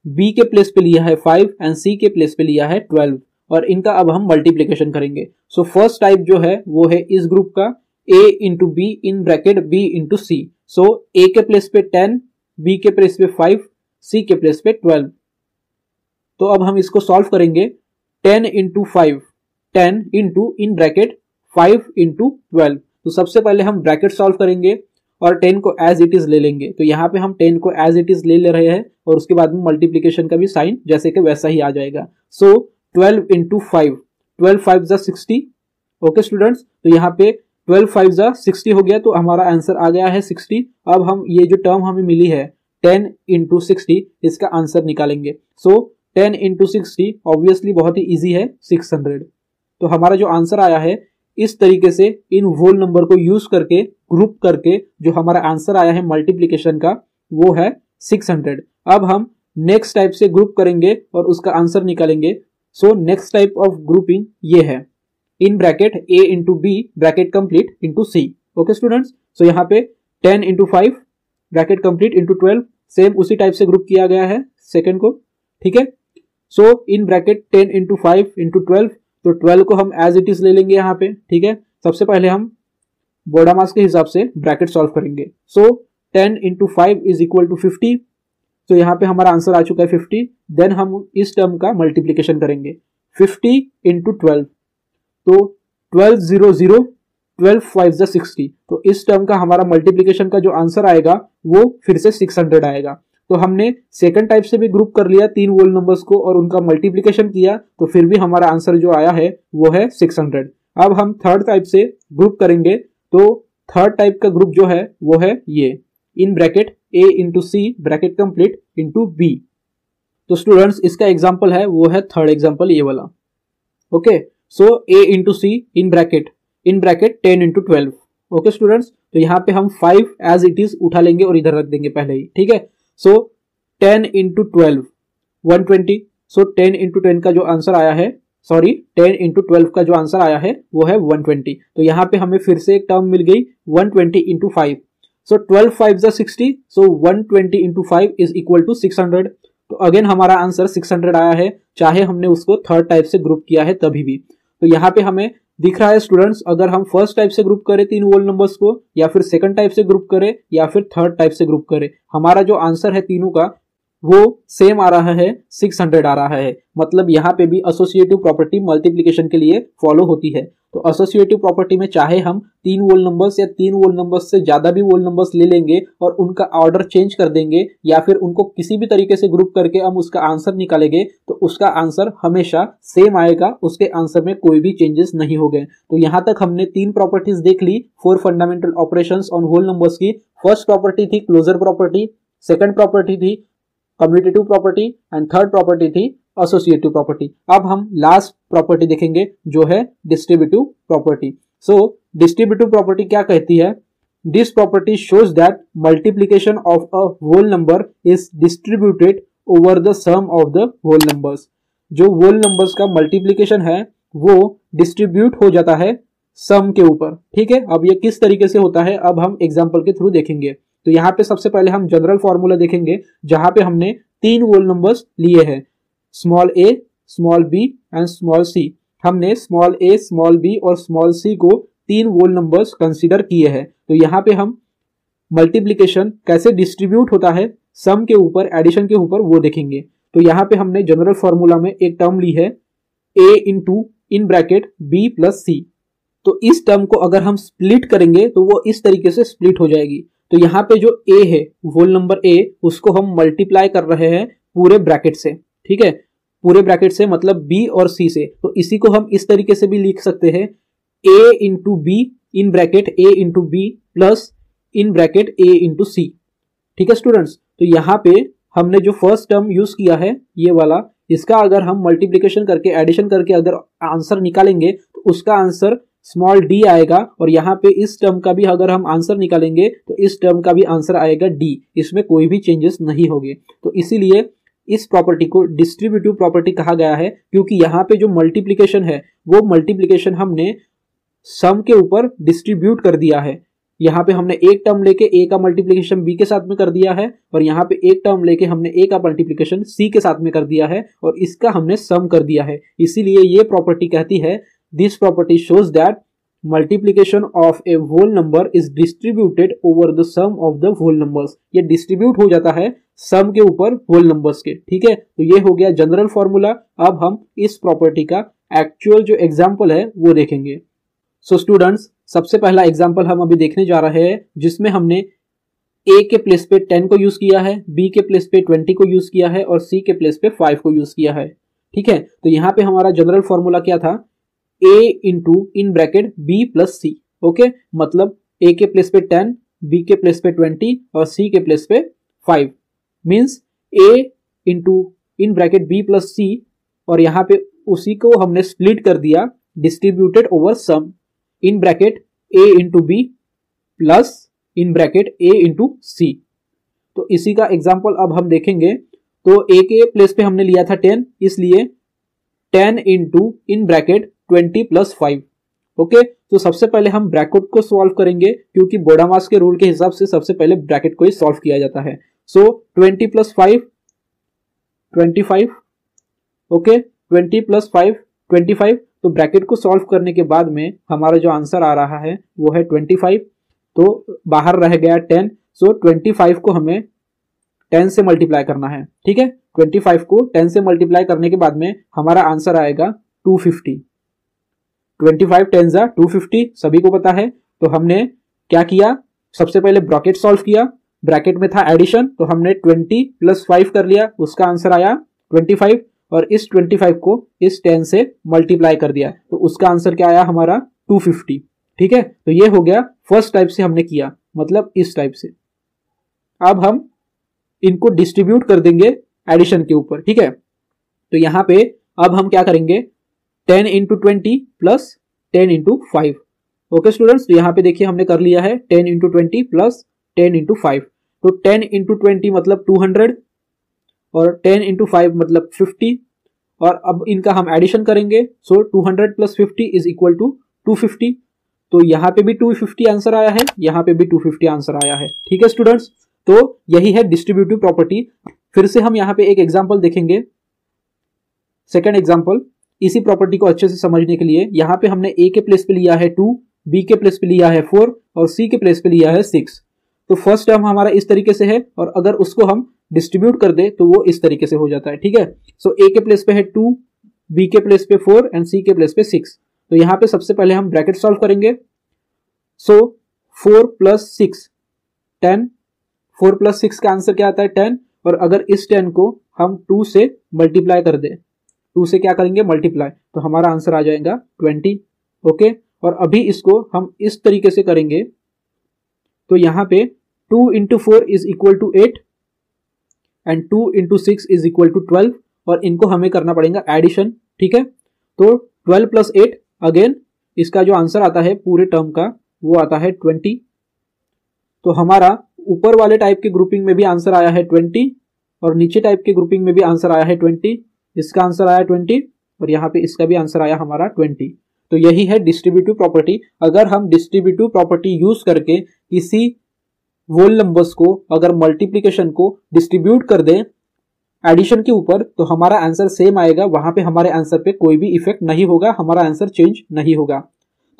b के प्लेस पे लिया है 5 एंड c के प्लेस पे लिया है 12 और इनका अब हम मल्टीप्लिकेशन करेंगे। सो फर्स्ट टाइप जो है वो है इस ग्रुप का a into b in bracket b into c। So a के प्लेस पे 10, b के प्लेस पे 5, c के प्लेस पे 12। तो अब हम इसको सॉल्व करेंगे 10 इंटू 5, 10 इंटू इन ब्रैकेट 5 इंटू 12। तो सबसे पहले हम ब्रैकेट सॉल्व करेंगे और 10 को एज इट इज ले लेंगे। तो यहाँ पे हम 10 को एज इट इज ले रहे हैं और उसके बाद में मल्टीप्लिकेशन का भी साइन जैसे कि वैसा ही आ जाएगा। सो 12 इंटू 5, 12 5 जा 60। ओके स्टूडेंट्स, तो यहाँ पे 12 5 जा 60 हो गया, तो हमारा आंसर आ गया है 60। अब हम ये जो टर्म हमें मिली है 10 इंटू 60, इसका आंसर निकालेंगे। सो 10 इंटू 60 ऑब्वियसली बहुत ही ईजी है 600। तो हमारा जो आंसर आया है इस तरीके से इन होल नंबर को यूज करके ग्रुप करके जो हमारा आंसर आया है मल्टीप्लिकेशन का वो है 600। अब हम नेक्स्ट टाइप से ग्रुप करेंगे और उसका आंसर निकालेंगे। So next type of grouping ये है in bracket a into B bracket complete into c। Okay students, so यहाँ पे 10 into 5 bracket complete into 12, same उसी टाइप से ग्रुप किया गया है सेकंड को। ठीक है, so in bracket 10 into 5 into 12, तो 12 को हम एज इट इज ले लेंगे यहाँ पे। ठीक है, सबसे पहले हम बोर्डा मास के हिसाब से ब्रैकेट सॉल्व करेंगे। सो 10 इंटू 5 इज इक्वल टू 50, तो यहाँ पे हमारा आंसर आ चुका है 50। देन हम इस टर्म का मल्टीप्लीकेशन करेंगे 50 इंटू 12, तो 12 0 0, 12 5 जा 60। तो इस टर्म का हमारा मल्टीप्लीकेशन का जो आंसर आएगा वो फिर से 600 आएगा। तो हमने सेकंड टाइप से भी ग्रुप कर लिया 3 होल नंबर्स को और उनका मल्टीप्लीकेशन किया, तो फिर भी हमारा आंसर जो आया है वो है 600। अब हम थर्ड टाइप से ग्रुप करेंगे, तो थर्ड टाइप का ग्रुप जो है वो है ये, in bracket a into c bracket complete into b. तो स्टूडेंट्स इसका एग्जाम्पल है वो है थर्ड एग्जाम्पल ये वाला। Okay, so a into c in bracket 10 into 12। Okay students, तो यहाँ पे हम 5 एज इट इज उठा लेंगे और इधर रख देंगे पहले ही, ठीक है। सो 10 इंटू 12 120। सो 10 इंटू 10 का जो आंसर आया है, सॉरी 10 इंटू 12 का जो आंसर आया है वो है 120। तो यहाँ पे हमें फिर से एक टर्म मिल गई 120 इंटू 5। सो 12 5 जा 60, सो 120 इंटू 5 इज इक्वल टू 600। तो अगेन हमारा आंसर 600 आया है, चाहे हमने उसको थर्ड टाइप से ग्रुप किया है तभी भी। तो यहाँ पे हमें दिख रहा है स्टूडेंट्स, अगर हम फर्स्ट टाइप से ग्रुप करें 3 होल नंबर्स को, या फिर सेकंड टाइप से ग्रुप करें, या फिर थर्ड टाइप से ग्रुप करें, हमारा जो आंसर है तीनों का वो सेम आ रहा है, 600 आ रहा है। मतलब यहाँ पे भी एसोसिएटिव प्रॉपर्टी मल्टीप्लिकेशन के लिए फॉलो होती है। तो एसोसिएटिव प्रॉपर्टी में चाहे हम 3 होल नंबर्स या 3 होल नंबर्स से ज्यादा भी होल नंबर्स ले लेंगे और उनका ऑर्डर चेंज कर देंगे, या फिर उनको किसी भी तरीके से ग्रुप करके हम उसका आंसर निकालेंगे, तो उसका आंसर हमेशा सेम आएगा, उसके आंसर में कोई भी चेंजेस नहीं हो गए। तो यहाँ तक हमने 3 प्रॉपर्टीज देख ली 4 fundamental operations on whole numbers की। फर्स्ट प्रॉपर्टी थी क्लोजर प्रॉपर्टी, सेकंड प्रॉपर्टी थी commutative property and third property थी एसोसिएटिव प्रॉपर्टी। अब हम लास्ट प्रॉपर्टी देखेंगे जो है distributive property. So distributive property क्या कहती है? This property shows that multiplication of a whole number is distributed over the sum of the whole numbers. जो होल नंबर्स का मल्टीप्लिकेशन है वो डिस्ट्रीब्यूट हो जाता है सम के ऊपर, ठीक है। अब ये किस तरीके से होता है अब हम एग्जाम्पल के थ्रू देखेंगे। तो यहाँ पे सबसे पहले हम जनरल फॉर्मूला देखेंगे जहां पे हमने 3 होल नंबर्स लिए हैं, small a, small b and small c। हमने स्मॉल a, स्मॉल b और स्मॉल c को 3 होल नंबर्स कंसीडर किए हैं। तो यहाँ पे हम मल्टीप्लिकेशन कैसे डिस्ट्रीब्यूट होता है सम के ऊपर, एडिशन के ऊपर, वो देखेंगे। तो यहाँ पे हमने जनरल फॉर्मूला में एक टर्म ली है a into in bracket b plus c। तो इस टर्म को अगर हम स्प्लिट करेंगे तो वो इस तरीके से स्प्लिट हो जाएगी। तो यहाँ पे जो a है, होल नंबर a, उसको हम मल्टीप्लाई कर रहे हैं पूरे ब्रैकेट से, ठीक है, पूरे ब्रैकेट से मतलब b और c से। तो इसी को हम इस तरीके से भी लिख सकते हैं a into b in bracket a into b plus in bracket a into c, ठीक है स्टूडेंट्स। तो यहाँ पे हमने जो फर्स्ट टर्म यूज किया है ये वाला, इसका अगर हम मल्टीप्लिकेशन करके एडिशन करके अगर आंसर निकालेंगे तो उसका आंसर स्मॉल d आएगा, और यहाँ पे इस टर्म का भी अगर हम आंसर निकालेंगे तो इस टर्म का भी आंसर आएगा d। इसमें कोई भी चेंजेस नहीं होंगे। तो इसीलिए इस प्रॉपर्टी को डिस्ट्रीब्यूटिव प्रॉपर्टी कहा गया है, क्योंकि यहाँ पे जो मल्टीप्लिकेशन है वो मल्टीप्लिकेशन हमने सम के ऊपर डिस्ट्रीब्यूट कर दिया है। यहाँ पे हमने एक टर्म लेके a का मल्टीप्लिकेशन b के साथ में कर दिया है, और यहाँ पे एक टर्म लेके हमने a का मल्टीप्लिकेशन c के साथ में कर दिया है, और इसका हमने सम कर दिया है। इसीलिए ये प्रॉपर्टी कहती है this property shows that multiplication of a whole number is distributed over the sum of the whole numbers. ये डिस्ट्रीब्यूट हो जाता है सम के ऊपर होल नंबर्स के, ठीक है। तो ये हो गया जनरल फॉर्मूला। अब हम इस प्रॉपर्टी का एक्चुअल जो एग्जाम्पल है वो देखेंगे। सो स्टूडेंट्स, सबसे पहला एग्जाम्पल हम अभी देखने जा रहे हैं जिसमें हमने a के प्लेस पे 10 को यूज किया है, b के प्लेस पे 20 को यूज किया है और c के प्लेस पे 5 को यूज किया है, ठीक है। तो यहाँ पे हमारा जनरल फॉर्मूला क्या था? a into in bracket b plus c। Okay, मतलब a के प्लेस पे 10, b के प्लेस पे 20 और c के प्लेस पे 5। Means a into in bracket b plus c, और यहाँ पे उसी को हमने स्प्लिट कर दिया distributed over sum in bracket a into b plus in bracket a into c। तो इसी का एग्जाम्पल अब हम देखेंगे। तो a के प्लेस पे हमने लिया था 10, इसलिए 10 into in bracket 20 plus 5। Okay, तो सबसे पहले हम ब्रैकेट को सॉल्व करेंगे, क्योंकि बोडामास के रूल के हिसाब से सबसे पहले ब्रैकेट को ही सॉल्व किया जाता है। सो 20 प्लस 5 25। Okay, 20 plus 5 25। तो ब्रैकेट को सॉल्व करने के बाद में हमारा जो आंसर आ रहा है वो है 25। तो बाहर रह गया 10। सो 25 को हमें 10 से मल्टीप्लाई करना है। ठीक है, 25 को 10 से मल्टीप्लाई करने के बाद में हमारा आंसर आएगा 250। 25 10 जा 250 सभी को पता है। तो हमने क्या किया, सबसे पहले ब्रैकेट सॉल्व किया, ब्रैकेट में था एडिशन, तो हमने 20 + 5 कर लिया, उसका आंसर आया 25, और इस 25 को इस 10 से मल्टीप्लाई कर दिया, तो उसका आंसर क्या आया हमारा 250। ठीक है, तो ये हो गया फर्स्ट टाइप से हमने किया, मतलब इस टाइप से। अब हम इनको डिस्ट्रीब्यूट कर देंगे एडिशन के ऊपर। ठीक है, तो यहां पे अब हम क्या करेंगे, 10 × 20 + 10 × 5। ओके स्टूडेंट्स, तो यहां पे देखिए हमने कर लिया है 10 × 20 + 10 × 5। तो 10 × 20 मतलब 200 और 10 × 5 मतलब 50, और अब इनका हम एडिशन करेंगे। सो 200 + 50 = 250। तो यहाँ पे भी 250 आंसर आया है, यहाँ पे भी 250 आंसर आया है। ठीक है स्टूडेंट्स, तो यही है डिस्ट्रीब्यूटिव प्रॉपर्टी। फिर से हम यहाँ पे एक एग्जांपल देखेंगे, सेकंड एग्जांपल, इसी प्रॉपर्टी को अच्छे से समझने के लिए। यहाँ पे हमने a के प्लेस पे लिया है 2, b के प्लेस पे लिया है 4 और c के प्लेस पे लिया है 6। तो फर्स्ट टर्म हमारा इस तरीके से है, और अगर उसको हम डिस्ट्रीब्यूट कर दे तो वो इस तरीके से हो जाता है। ठीक है, सो a के प्लेस पे है 2, b के प्लेस पे 4 एंड c के प्लेस पे 6। तो यहाँ पे सबसे पहले हम ब्रैकेट सॉल्व करेंगे। सो 4 + 6 10, 4 + 6 का आंसर क्या आता है 10, और अगर इस 10 को हम 2 से मल्टीप्लाई कर दे, 2 से क्या करेंगे मल्टीप्लाई, तो हमारा आंसर आ जाएगा 20। ओके, और अभी इसको हम इस तरीके से करेंगे, तो यहाँ पे 2 × 4 = 8 एंड 2 × 6 = 12, और इनको हमें करना पड़ेगा एडिशन। ठीक है, तो 12 + 8 अगेन इसका जो आंसर आता है पूरे टर्म का वो आता है 20। तो हमारा ऊपर वाले टाइप के ग्रुपिंग में भी आंसर आया है 20, और नीचे टाइप के ग्रुपिंग में भी आंसर आया है 20। इसका आंसर आया 20, और यहाँ पे इसका भी आंसर आया हमारा 20। तो यही है डिस्ट्रीब्यूटिव प्रॉपर्टी। अगर हम डिस्ट्रीब्यूटिव प्रॉपर्टी यूज करके किसी होल नंबर्स को अगर मल्टीप्लिकेशन को डिस्ट्रीब्यूट कर दें एडिशन के ऊपर, तो हमारा आंसर सेम आएगा, वहां पे हमारे आंसर पे कोई भी इफेक्ट नहीं होगा, हमारा आंसर चेंज नहीं होगा।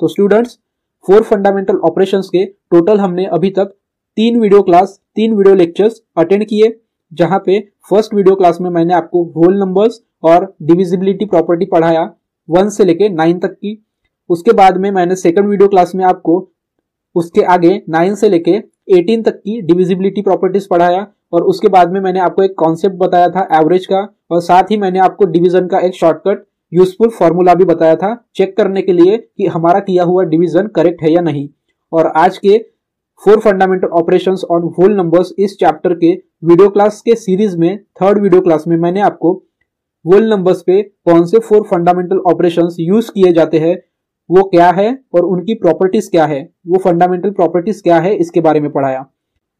तो स्टूडेंट्स, 4 फंडामेंटल ऑपरेशंस के टोटल हमने अभी तक 3 video class, 3 video lectures attend किए, जहां पे फर्स्ट वीडियो क्लास में मैंने आपको होल नंबर्स और डिविजिबिलिटी प्रॉपर्टी पढ़ाया 1 से लेके 9 तक की। उसके बाद में मैंने सेकंड वीडियो क्लास में आपको उसके आगे 9 से लेके 18 तक की डिविजिबिलिटी प्रॉपर्टीज पढ़ाया, और उसके बाद में मैंने आपको एक कॉन्सेप्ट बताया था एवरेज का, और साथ ही मैंने आपको डिवीजन का एक शॉर्टकट यूजफुल फॉर्मूला भी बताया था चेक करने के लिए कि हमारा किया हुआ डिवीजन करेक्ट है या नहीं। और आज के 4 fundamental operations on whole numbers इस चैप्टर के वीडियो क्लास के सीरीज में थर्ड वीडियो क्लास में मैंने आपको होल नंबर्स पे कौन से 4 फंडामेंटल ऑपरेशंस यूज किए जाते हैं, वो क्या है और उनकी प्रॉपर्टीज क्या है, वो फंडामेंटल प्रॉपर्टीज क्या है, इसके बारे में पढ़ाया।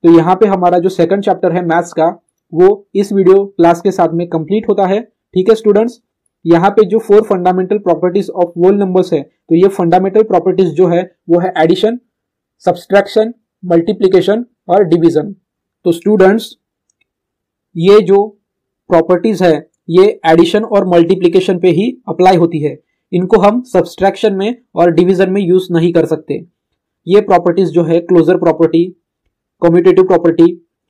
तो यहाँ पे हमारा जो सेकंड चैप्टर है मैथ्स का, वो इस वीडियो क्लास के साथ में कंप्लीट होता है। ठीक है स्टूडेंट्स, यहाँ पे जो 4 fundamental properties of whole numbers है, तो ये फंडामेंटल प्रॉपर्टीज जो है वो है एडिशन, सब्सट्रैक्शन, मल्टीप्लिकेशन और डिवीजन। तो स्टूडेंट्स, ये जो प्रॉपर्टीज है ये एडिशन और मल्टीप्लिकेशन पे ही अप्लाई होती है, इनको हम सब्सट्रैक्शन में और डिवीजन में यूज नहीं कर सकते। ये प्रॉपर्टीज जो है closure property, commutative property,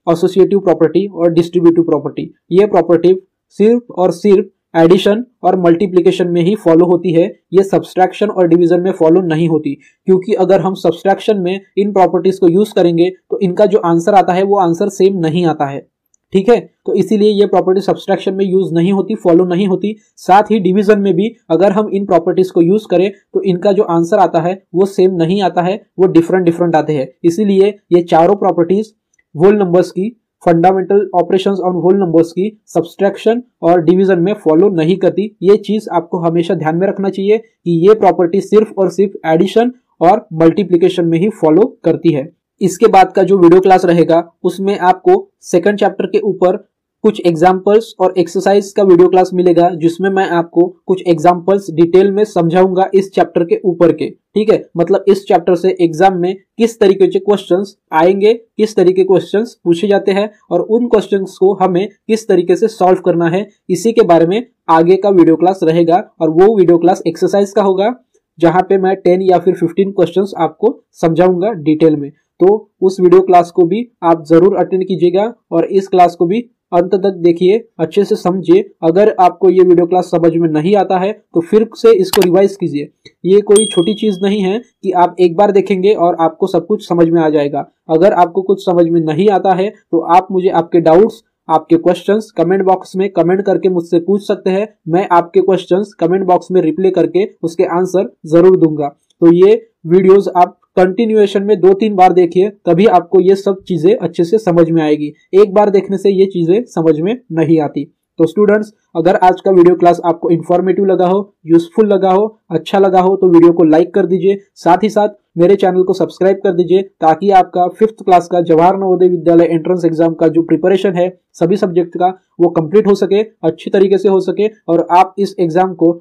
associative property और डिस्ट्रीब्यूटिव प्रॉपर्टी, ये प्रॉपर्टी सिर्फ और सिर्फ एडिशन और मल्टीप्लिकेशन में ही फॉलो होती है, ये सब्सट्रैक्शन और डिवीजन में फॉलो नहीं होती। क्योंकि अगर हम सब्सट्रैक्शन में इन प्रॉपर्टीज को यूज करेंगे तो इनका जो आंसर आता है वो आंसर सेम नहीं आता है। ठीक है, तो इसीलिए ये प्रॉपर्टी सब्सट्रैक्शन में यूज नहीं होती, फॉलो नहीं होती। साथ ही डिवीजन में भी अगर हम इन प्रॉपर्टीज को यूज करें तो इनका जो आंसर आता है वो सेम नहीं आता है, वो डिफरेंट आते हैं। इसीलिए ये चारों प्रॉपर्टीज होल नंबर्स की, fundamental operations on whole numbers की सब्सट्रैक्शन और डिवीजन में फॉलो नहीं करती। ये चीज आपको हमेशा ध्यान में रखना चाहिए कि ये प्रॉपर्टी सिर्फ और सिर्फ एडिशन और मल्टीप्लिकेशन में ही फॉलो करती है। इसके बाद का जो वीडियो क्लास रहेगा उसमें आपको सेकंड चैप्टर के ऊपर कुछ एग्जाम्पल्स और एक्सरसाइज का वीडियो क्लास मिलेगा, जिसमें मैं आपको कुछ एग्जाम्पल्स डिटेल में समझाऊंगा इस चैप्टर के ऊपर के। ठीक है, मतलब इस चैप्टर से एग्जाम में किस तरीके के क्वेश्चंस आएंगे, किस तरीके के क्वेश्चंस पूछे जाते हैं और उन क्वेश्चंस को हमें किस तरीके से सॉल्व करना है, इसी के बारे में आगे का वीडियो क्लास रहेगा। और वो वीडियो क्लास एक्सरसाइज का होगा, जहां पे मैं 10 या फिर 15 क्वेश्चंस आपको समझाऊंगा डिटेल में। तो उस वीडियो क्लास को भी आप जरूर अटेंड कीजिएगा और इस क्लास को भी अंत तक देखिए, अच्छे से समझिए। अगर आपको ये वीडियो क्लास समझ में नहीं आता है तो फिर से इसको रिवाइज कीजिए। ये कोई छोटी चीज नहीं है कि आप एक बार देखेंगे और आपको सब कुछ समझ में आ जाएगा। अगर आपको कुछ समझ में नहीं आता है तो आप मुझे आपके डाउट्स, आपके क्वेश्चंस कमेंट बॉक्स में कमेंट करके मुझसे पूछ सकते हैं। मैं आपके क्वेश्चंस कमेंट बॉक्स में रिप्लाई करके उसके आंसर जरूर दूंगा। तो ये वीडियोस आप कंटिन्यूएशन में 2-3 बार देखिए, तभी आपको ये सब चीजें अच्छे से समझ में आएगी। एक बार देखने से ये चीजें समझ में नहीं आती। तो स्टूडेंट्स, अगर आज का वीडियो क्लास आपको इन्फॉर्मेटिव लगा हो, यूजफुल लगा हो, अच्छा लगा हो तो वीडियो को लाइक कर दीजिए। साथ ही साथ मेरे चैनल को सब्सक्राइब कर दीजिए ताकि आपका 5th क्लास का जवाहर नवोदय विद्यालय एंट्रेंस एग्जाम का जो प्रिपरेशन है सभी सब्जेक्ट का वो कंप्लीट हो सके, अच्छी तरीके से हो सके और आप इस एग्जाम को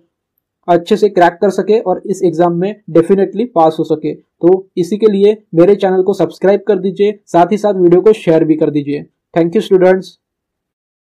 अच्छे से क्रैक कर सके और इस एग्जाम में डेफिनेटली पास हो सके। तो इसी के लिए मेरे चैनल को सब्सक्राइब कर दीजिए, साथ ही साथ वीडियो को शेयर भी कर दीजिए। Thank you students.